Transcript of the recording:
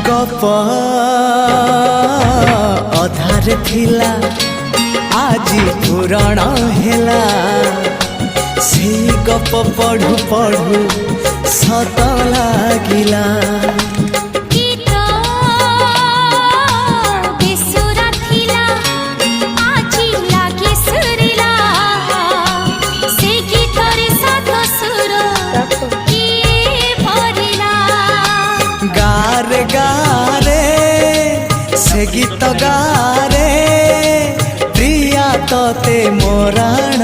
गप अधार थिला आजी पुराण हेला से गप पढ़ु पढ़ु सत लागिला से गीत गारे प्रिया तोते मोराण